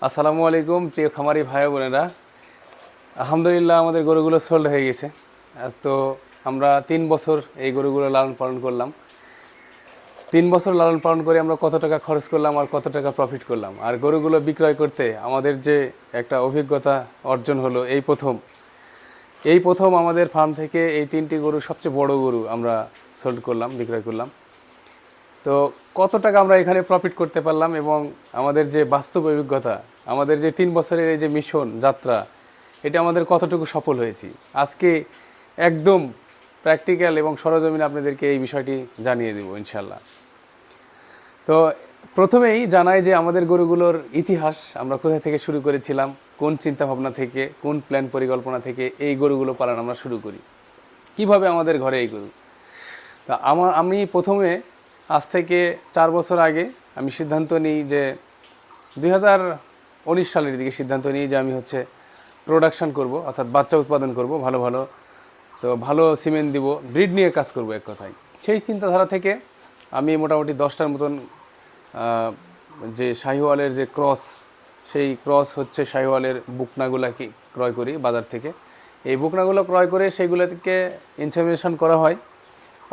আসসালামু আলাইকুম প্রিয় খামারি ভাই বোনেরা। আলহামদুলিল্লাহ আমাদের গরুগুলো সোল্ড হয়ে গেছে। আজ তো আমরা 3 বছর এই গরুগুলো লালন পালন করলাম। 3 বছর লালন পালন করে আমরা কত টাকা খরচ করলাম আর কত টাকা প্রফিট করলাম, আর গরুগুলো বিক্রয় করতে আমাদের যে একটা অভিজ্ঞতা অর্জন হলো এই প্রথম আমাদের ফার্ম থেকে এই 3টি গরু, সবচেয়ে বড় গরু আমরা সোল্ড করলাম, বিক্রয় করলাম। তো কত টাকা আমরা এখানে প্রফিট করতে পারলাম এবং আমাদের যে বাস্তব অভিজ্ঞতা, আমাদের যে 3 বছরের এই যে মিশন যাত্রা, এটা আমাদের কতটুকু সফল হয়েছি, আজকে একদম প্র্যাকটিক্যাল এবং সরজমিনে আপনাদেরকে এই বিষয়টি জানিয়ে দেব ইনশাল্লাহ। তো প্রথমেই জানাই যে আমাদের গরুগুলোর ইতিহাস, আমরা কোথা থেকে শুরু করেছিলাম, কোন চিন্তা ভাবনা থেকে, কোন প্ল্যান পরিকল্পনা থেকে এই গরুগুলো পালন আমরা শুরু করি, কিভাবে আমাদের ঘরে এই গরু। তা আমি প্রথমে আজ থেকে 4 বছর আগে আমি সিদ্ধান্ত নিই যে 2019 সালের দিকে সিদ্ধান্ত নিই যে আমি প্রোডাকশন করব, অর্থাৎ বাচ্চা উৎপাদন করব ভালো ভালো। তো ভালো সিমেন্ট দিব, ব্রিড নিয়ে কাজ করব এক কথায়। সেই চিন্তাধারা থেকে আমি মোটামুটি 10টার মতন যে শাহিওয়ালের যে ক্রস, সেই ক্রস শাহিওয়ালের বুকনাগুলাকে ক্রয় করি বাজার থেকে। এই বুকনাগুলো ক্রয় করে সেইগুলো থেকে ইনসেমিনেশন করা হয়।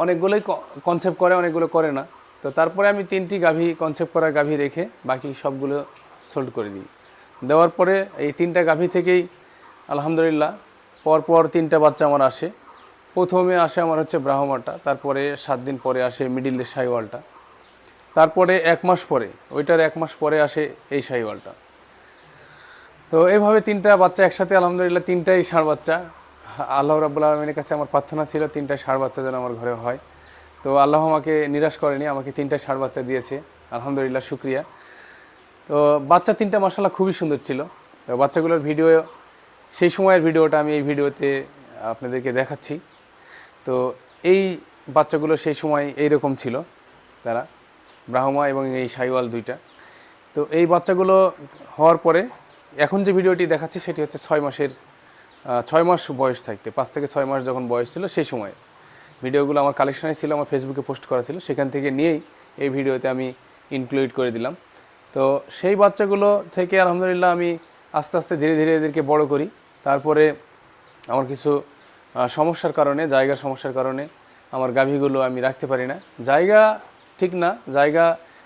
অনেকগুলোই কনসেপ্ট করে, অনেকগুলো করে না। তো তারপরে আমি 3টি গাভী, কনসেপ্ট করা গাভী রেখে বাকি সবগুলো সোল্ড করে দিই। দেওয়ার পরে এই 3টা গাভী থেকেই আলহামদুলিল্লাহ পরপর 3টা বাচ্চা আমার আসে। প্রথমে আসে আমার ব্রাহ্মাটা, তারপরে 7 দিন পরে আসে মিডিলের শাহিওয়ালটা, তারপরে 1 মাস পরে, ওইটার 1 মাস পরে আসে এই শাহিওয়ালটা। তো এইভাবে 3টা বাচ্চা একসাথে, আলহামদুলিল্লাহ 3টাই ষাঁড় বাচ্চা। আল্লাহ রাব্বুল আলামিনের কাছে আমার প্রার্থনা ছিল 3টা ষাঁড় বাচ্চা যেন আমার ঘরে হয়। তো আল্লাহ আমাকে নিরাশ করেনি, আমাকে 3টা ষাঁড় বাচ্চা দিয়েছে, আলহামদুলিল্লাহ, শুক্রিয়া। তো বাচ্চা 3টা মাশাআল্লাহ খুবই সুন্দর ছিল। তো বাচ্চাগুলোর ভিডিও, সেই সময়ের ভিডিওটা আমি এই ভিডিওতে আপনাদেরকে দেখাচ্ছি। তো এই বাচ্চাগুলো সেই সময় এইরকম ছিল, তারা ব্রাহ্মা এবং এই শাহিওয়াল 2টা। তো এই বাচ্চাগুলো হওয়ার পরে এখন যে ভিডিওটি দেখাচ্ছি সেটি 6 মাস বয়স থাকতে, 5 থেকে 6 মাস যখন বয়স ছিল সেই সময় ভিডিওগুলো আমার কালেকশানে ছিল, আমার ফেসবুকে পোস্ট করা ছিল, সেখান থেকে নিয়েই এই ভিডিওতে আমি ইনক্লুড করে দিলাম। তো সেই বাচ্চাগুলো থেকে আলহামদুলিল্লাহ আমি আস্তে আস্তে ধীরে ধীরে এদেরকে বড় করি। তারপরে আমার কিছু সমস্যার কারণে, জায়গার সমস্যার কারণে আমার গাভীগুলো আমি রাখতে পারি না। জায়গা ঠিক না, জায়গা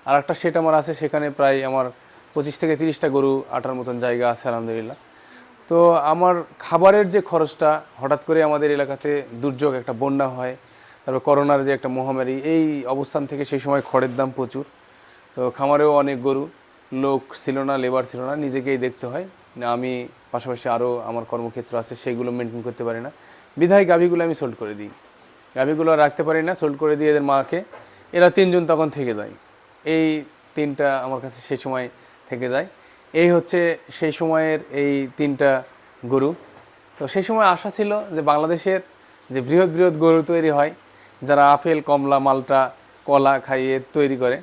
আর একটা সেট আমার আছে, সেখানে প্রায় আমার 25 থেকে 30টা গরু আটার মতন জায়গা আছে আলহামদুলিল্লাহ। তো আমার খাবারের যে খরচটা, হঠাৎ করে আমাদের এলাকাতে দুর্যোগ, একটা বন্যা হয়, তারপর করোনার যে একটা মহামারী, এই অবস্থান থেকে সেই সময় খড়ের দাম প্রচুর। তো খামারেও অনেক গরু, লোক ছিল না, লেবার ছিল না, নিজেকেই দেখতে হয়। আমি পাশাপাশি আরও আমার কর্মক্ষেত্র আছে, সেইগুলো মেনটেন করতে পারি না, বিধায় গাভীগুলো আমি সোল্ড করে দিই। গাভীগুলো রাখতে পারি না, সোল্ড করে দিয়ে এদের মাকে, এরা 3জন তখন থেকে যায়। এই 3টা আমার কাছে সেই সময় থেকে যায়। এই সেই সময়ের এই 3টা গরু। তো সেই সময় আশা ছিল যে বাংলাদেশের যে বৃহৎ বৃহৎ গরু তৈরি হয়, যারা আপেল, কমলা, মালটা, কলা খাইয়ে তৈরি করে,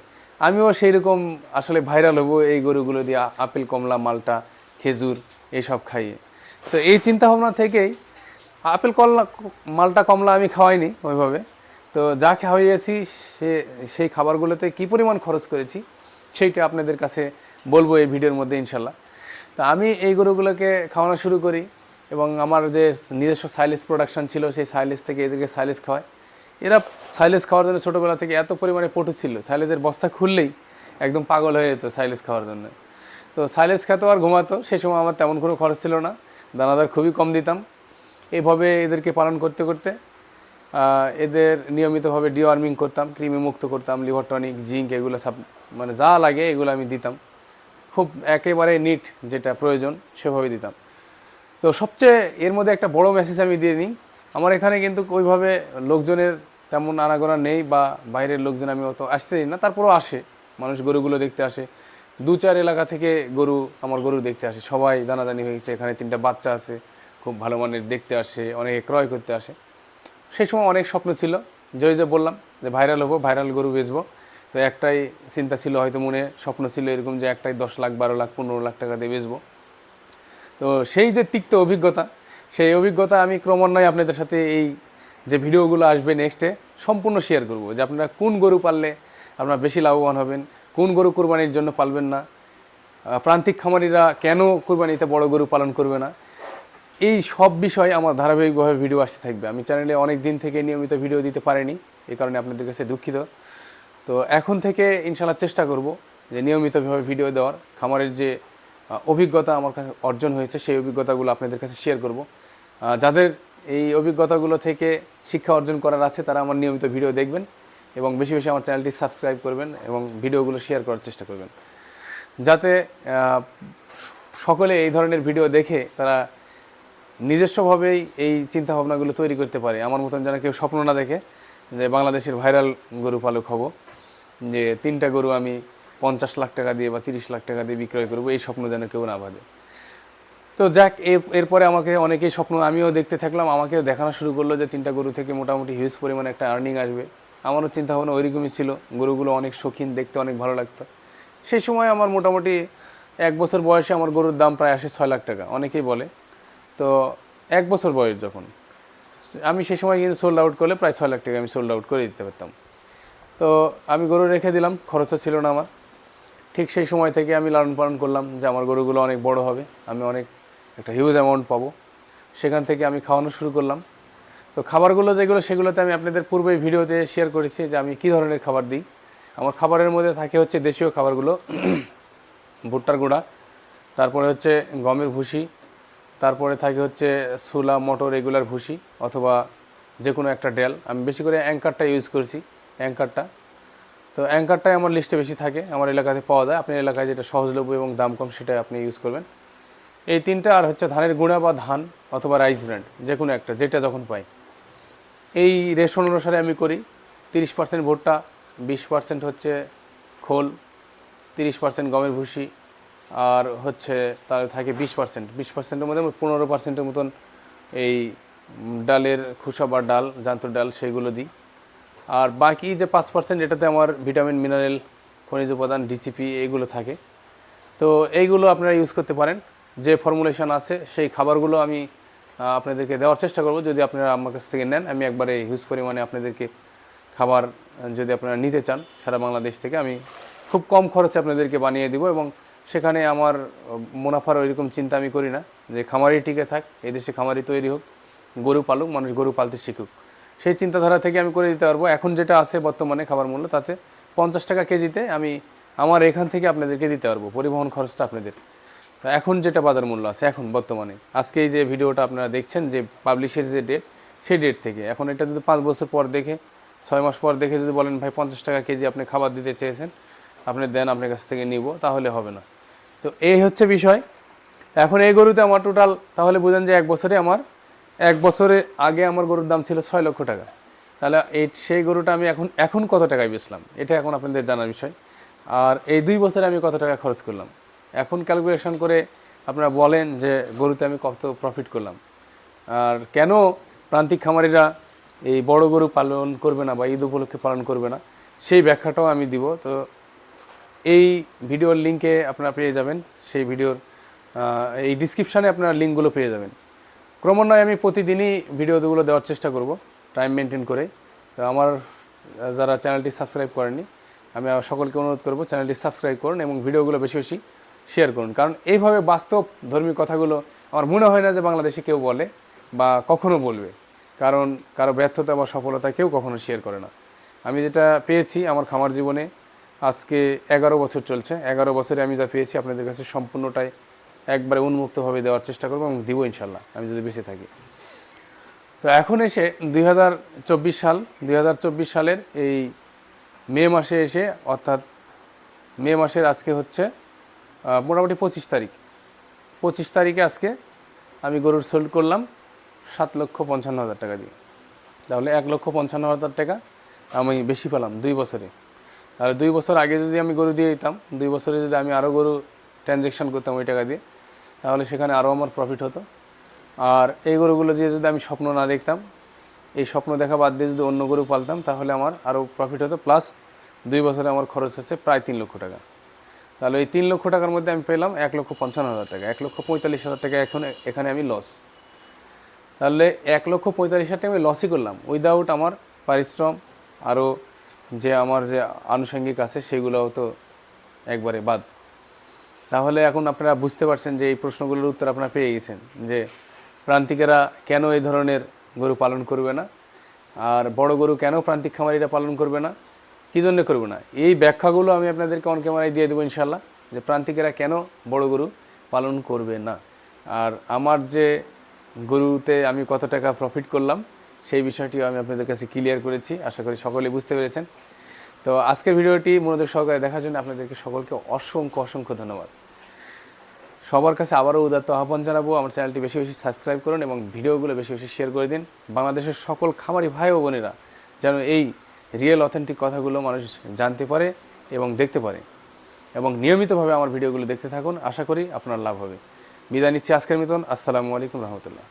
আমিও সেই রকম আসলে ভাইরাল হব এই গরুগুলো দিয়ে, আপেল, কমলা, মালটা, খেজুর এইসব খাইয়ে। তো এই চিন্তাভাবনা থেকেই আপেল, কমলা, মালটা, কমলা আমি খাওয়াইনি ওইভাবে। তো যা খাওয়াইয়েছি সেই খাবারগুলোতে কী পরিমাণ খরচ করেছি সেইটা আপনাদের কাছে বলবো এই ভিডিওর মধ্যে ইনশাল্লাহ। তো আমি এই গরুগুলোকে খাওয়ানো শুরু করি এবং আমার যে নিজস্ব সাইলেজ প্রোডাকশান ছিল, সেই সাইলেজ থেকে এদেরকে সাইলেজ খাওয়াই। এরা সাইলেজ খাওয়ার জন্য ছোটোবেলা থেকে এত পরিমাণে পটু ছিল, সাইলেজের বস্তা খুললেই একদম পাগল হয়ে যেত সাইলেজ খাওয়ার জন্য। তো সাইলেজ খেতো আর ঘুমাতো। সেই সময় আমার তেমন কোনো খরচ ছিল না, দানাদার খুবই কম দিতাম। এইভাবে এদেরকে পালন করতে করতে এদের নিয়মিতভাবে ডিওয়ার্মিং করতাম, কৃমি মুক্ত করতাম, লিভার টনিক, জিঙ্ক, এগুলো সব মানে যা লাগে এগুলো আমি দিতাম, খুব একেবারে নিট যেটা প্রয়োজন সেভাবে দিতাম। তো সবচেয়ে এর মধ্যে একটা বড় মেসেজ আমি দিয়ে নিই, আমার এখানে কিন্তু ওইভাবে লোকজনের তেমন আনাগোনা নেই, বা বাইরের লোকজন আমি অত আসতে দিই না, তারপরেও আসে মানুষ, গরুগুলো দেখতে আসে। 2-4 এলাকা থেকে আমার গরু দেখতে আসে, সবাই জানাজানি হয়ে গেছে এখানে 3টা বাচ্চা আছে, খুব ভালো মানের, দেখতে আসে, অনেকে ক্রয় করতে আসে। সেই সময় অনেক স্বপ্ন ছিল, যে বললাম যে ভাইরাল হবো, ভাইরাল গরু বেচবো। তো একটাই চিন্তা ছিল, হয়তো মনে স্বপ্ন ছিল এরকম যে একটাই 10 লাখ, 12 লাখ, 15 লাখ টাকা দিয়ে বেচবো। তো সেই যে তিক্ত অভিজ্ঞতা, সেই অভিজ্ঞতা আমি ক্রমান্বয়ে আপনাদের সাথে এই যে ভিডিওগুলো আসবে নেক্সটে সম্পূর্ণ শেয়ার করব, যে আপনারা কোন গরু পাললে আপনারা বেশি লাভবান হবেন, কোন গরু কোরবানির জন্য পালবেন না, প্রান্তিক খামারিরা কেন কুরবানিতে বড় গরু পালন করবে না, এই সব বিষয়ে আমার ধারাবাহিকভাবে ভিডিও আসতে থাকবে। আমি চ্যানেলে অনেক দিন থেকে নিয়মিত ভিডিও দিতে পারিনি, এই কারণে আপনাদের কাছে দুঃখিত। তো এখন থেকে ইনশাল্লাহ চেষ্টা করব যে নিয়মিতভাবে ভিডিও দেওয়ার। খামারের যে অভিজ্ঞতা আমার কাছে অর্জন হয়েছে সেই অভিজ্ঞতাগুলো আপনাদের কাছে শেয়ার করব। যাদের এই অভিজ্ঞতাগুলো থেকে শিক্ষা অর্জন করার আছে তারা আমার নিয়মিত ভিডিও দেখবেন এবং বেশি বেশি আমার চ্যানেলটি সাবস্ক্রাইব করবেন এবং ভিডিওগুলো শেয়ার করার চেষ্টা করবেন, যাতে সকলে এই ধরনের ভিডিও দেখে তারা নিজস্বভাবেই এই চিন্তাভাবনাগুলো তৈরি করতে পারে। আমার মতন যেন কেউ স্বপ্ন না দেখে যে বাংলাদেশের ভাইরাল গরু পালক হব, যে 3টা গরু আমি 50 লাখ টাকা দিয়ে বা 30 লাখ টাকা দিয়ে বিক্রয় করব, এই স্বপ্ন যেন কেউ না ভাবে। তো যাক, এরপরে আমাকে অনেকেই স্বপ্ন আমিও দেখতে থাকলাম, আমাকেও দেখানো শুরু করলো যে 3টা গরু থেকে মোটামুটি হিউজ পরিমাণে একটা আর্নিং আসবে। আমারও চিন্তাভাবনা ওইরকমই ছিল, গরুগুলো অনেক শৌখিন, দেখতে অনেক ভালো লাগতো। সেই সময় আমার মোটামুটি 1 বছর বয়সে আমার গরুর দাম প্রায় আসে 6 লাখ টাকা, অনেকেই বলে। তো 1 বছর বয়স যখন, আমি সেই সময় কিন্তু সোল্ড আউট করলে প্রায় 6 লাখ টাকা আমি সোল্ড আউট করে দিতে পারতাম। তো আমি গরু রেখে দিলাম, খরচও ছিল না আমার। ঠিক সেই সময় থেকে আমি লালন পালন করলাম যে আমার গরুগুলো অনেক বড় হবে, আমি অনেক একটা হিউজ অ্যামাউন্ট পাবো। সেখান থেকে আমি খাওয়ানো শুরু করলাম। তো খাবারগুলো যেগুলো সেগুলোতে আমি আপনাদের পূর্বে ভিডিওতে শেয়ার করেছি যে আমি কী ধরনের খাবার দিই। আমার খাবারের মধ্যে থাকে হচ্ছে দেশীয় খাবারগুলো, ভুট্টার গুঁড়া, তারপরে হচ্ছে গমের ভুসি, তারপরে থাকে হচ্ছে ছোলা, মটর, রেগুলার ভুসি অথবা যে কোনো একটা ডাল। আমি বেশি করে অ্যাঙ্কারটা ইউজ করছি, অ্যাঙ্কারটা। তো অ্যাঙ্কারটাই আমার লিস্টে বেশি থাকে, আমার এলাকাতে পাওয়া যায়। আপনার এলাকায় যেটা সহজলভ্য এবং দাম কম সেটাই আপনি ইউজ করবেন। এই 3টা, আর হচ্ছে ধানের গুঁড়া বা ধান অথবা রাইস ব্র্যান্ড, যে কোনো একটা, যেটা যখন পাই। এই রেশন অনুসারে আমি করি। 30% ভুট্টা, 20% হচ্ছে খোল, 30% গমের ভুসি, আর হচ্ছে তার থাকে 20%-20%-এর মধ্যে 15%-এর মতন এই ডালের খোসা বা ডাল, জান্ত ডাল, সেগুলো দিই। আর বাকি যে 5% এটাতে আমার ভিটামিন, মিনারেল, খনিজ উপাদান, ডিসিপি এগুলো থাকে। তো এইগুলো আপনারা ইউজ করতে পারেন। যে ফর্মুলেশন আছে সেই খাবারগুলো আমি আপনাদেরকে দেওয়ার চেষ্টা করব। যদি আপনারা আমার কাছ থেকে নেন, আমি একবারে হিউজ পরিমাণে আপনাদেরকে খাবার, যদি আপনারা নিতে চান সারা বাংলাদেশ থেকে, আমি খুব কম খরচে আপনাদেরকে বানিয়ে দিব। এবং সেখানে আমার মুনাফার ওইরকম চিন্তা আমি করি না যে খামারি টিকে থাক, এদেশে খামারি তৈরি হোক, গরু পালুক, মানুষ গরু পালতে শিখুক, সেই চিন্তাধারা থেকে আমি করে দিতে পারবো। এখন যেটা আছে বর্তমানে খাবার মূল্য, তাতে 50 টাকা কেজিতে আমি আমার এখান থেকে আপনাদেরকে দিতে পারবো, পরিবহন খরচটা আপনাদের। এখন যেটা বাজার মূল্য আছে এখন বর্তমানে, আজকে এই যে ভিডিওটা আপনারা দেখছেন, যে পাবলিশের যে ডেট, সেই ডেট থেকে এখন এটা যদি 5 বছর পর দেখে, 6 মাস পর দেখে যদি বলেন ভাই 50 টাকা কেজি আপনি খাবার দিতে চেয়েছেন, আপনি দেন, আপনার কাছ থেকে নিব, তাহলে হবে না। তো এই হচ্ছে বিষয়। এখন এই গরুতে আমার টোটাল, তাহলে বুঝেন যে 1 বছরে আমার, 1 বছরে আগে আমার গরুর দাম ছিল 6 লক্ষ টাকা। তাহলে সেই গরুটা আমি এখন কত টাকায় বেচলাম, এটা এখন আপনাদের জানার বিষয়। আর এই 2 বছরে আমি কত টাকা খরচ করলাম, এখন ক্যালকুলেশন করে আপনারা বলেন যে গরুতে আমি কত প্রফিট করলাম। আর কেন প্রান্তিক খামারিরা এই বড় গরু পালন করবে না বা ঈদ উপলক্ষে পালন করবে না, সেই ব্যাখ্যাটাও আমি দিব। তো এই ভিডিওর লিঙ্কে আপনারা পেয়ে যাবেন, সেই ভিডিওর এই ডিসক্রিপশানে আপনারা লিঙ্কগুলো পেয়ে যাবেন। ক্রমান্বয়ে আমি প্রতিদিনই ভিডিওগুলো দেওয়ার চেষ্টা করব, টাইম মেনটেন করে। তো আমার যারা চ্যানেলটি সাবস্ক্রাইব করেননি, আমি সকলকে অনুরোধ করব চ্যানেলটি সাবস্ক্রাইব করুন এবং ভিডিওগুলো বেশি বেশি শেয়ার করুন। কারণ এইভাবে বাস্তব ধর্মী কথাগুলো আমার মনে হয় না যে বাংলাদেশে কেউ বলে বা কখনো বলবে। কারণ কারো ব্যর্থতা বা সফলতা কেউ কখনো শেয়ার করে না। আমি যেটা পেয়েছি আমার খামার জীবনে, আজকে 11 বছর চলছে, 11 বছরে আমি যা পেয়েছি আপনাদের কাছে সম্পূর্ণটাই একবারে উন্মুক্তভাবে দেওয়ার চেষ্টা করবো এবং দিব ইনশাল্লাহ, আমি যদি বেঁচে থাকি। তো এখন এসে 2024 সালের এই মে মাসে এসে, অর্থাৎ মে মাসের আজকে হচ্ছে মোটামুটি 25 তারিখে আজকে আমি গরুর সোল্ড করলাম 7,55,000 টাকা দিয়ে। তাহলে 1,55,000 টাকা আমি বেশি পেলাম 2 বছরে। তাহলে 2 বছর আগে যদি আমি গরু দিয়ে দিতাম, 2 বছরে যদি আমি আরও গরু ট্রানজ্যাকশান করতাম ওই টাকা দিয়ে, তাহলে সেখানে আরও আমার প্রফিট হতো। আর এই গরুগুলো দিয়ে যদি আমি স্বপ্ন না দেখতাম, এই স্বপ্ন দেখা বাদ দিয়ে যদি অন্য গরু পালতাম, তাহলে আমার আরও প্রফিট হতো। প্লাস 2 বছরে আমার খরচ আছে প্রায় 3 লক্ষ টাকা। তাহলে এই 3 লক্ষ টাকার মধ্যে আমি পেলাম 1,55,000 টাকা, 1,45,000 টাকা এখানে আমি লস। তাহলে 1,45,000 টাকা আমি লসই করলাম, উইদাউট আমার পারিশ্রম, আরও যে আমার যে আনুষঙ্গিক আছে সেগুলোও তো একবারে বাদ। তাহলে এখন আপনারা বুঝতে পারছেন যে এই প্রশ্নগুলোর উত্তর আপনারা পেয়ে গেছেন যে প্রান্তিকেরা কেন এই ধরনের গরু পালন করবে না, আর বড় গরু কেন প্রান্তিক খামারিরা পালন করবে না, কী জন্য করবে না, এই ব্যাখ্যাগুলো আমি আপনাদেরকে অন ক্যামেরায় দিয়ে দেবো ইনশাল্লাহ, যে প্রান্তিকেরা কেন বড় গরু পালন করবে না, আর আমার যে গরুতে আমি কত টাকা প্রফিট করলাম সেই বিষয়টিও আমি আপনাদের কাছে ক্লিয়ার করেছি। আশা করি সকলে বুঝতে পেরেছেন। তো আজকের ভিডিওটি মনোযোগ সহকারে দেখার জন্য আপনাদেরকে সকলকে অসংখ্য অসংখ্য ধন্যবাদ। সবার কাছে আবারও উদাত্ত আহ্বান জানাবো, আমার চ্যানেলটি বেশি বেশি সাবস্ক্রাইব করুন এবং ভিডিওগুলো বেশি বেশি শেয়ার করে দিন। বাংলাদেশের সকল খামারি ভাই ও বোনেরা যেন এই রিয়েল অথেন্টিক কথাগুলো মানুষ জানতে পারে এবং দেখতে পারে, এবং নিয়মিতভাবে আমার ভিডিওগুলো দেখতে থাকুন। আশা করি আপনার লাভ হবে। বিদায় নিচ্ছি আজকের মতন। আসসালামু আলাইকুম রহমতুল্লাহ।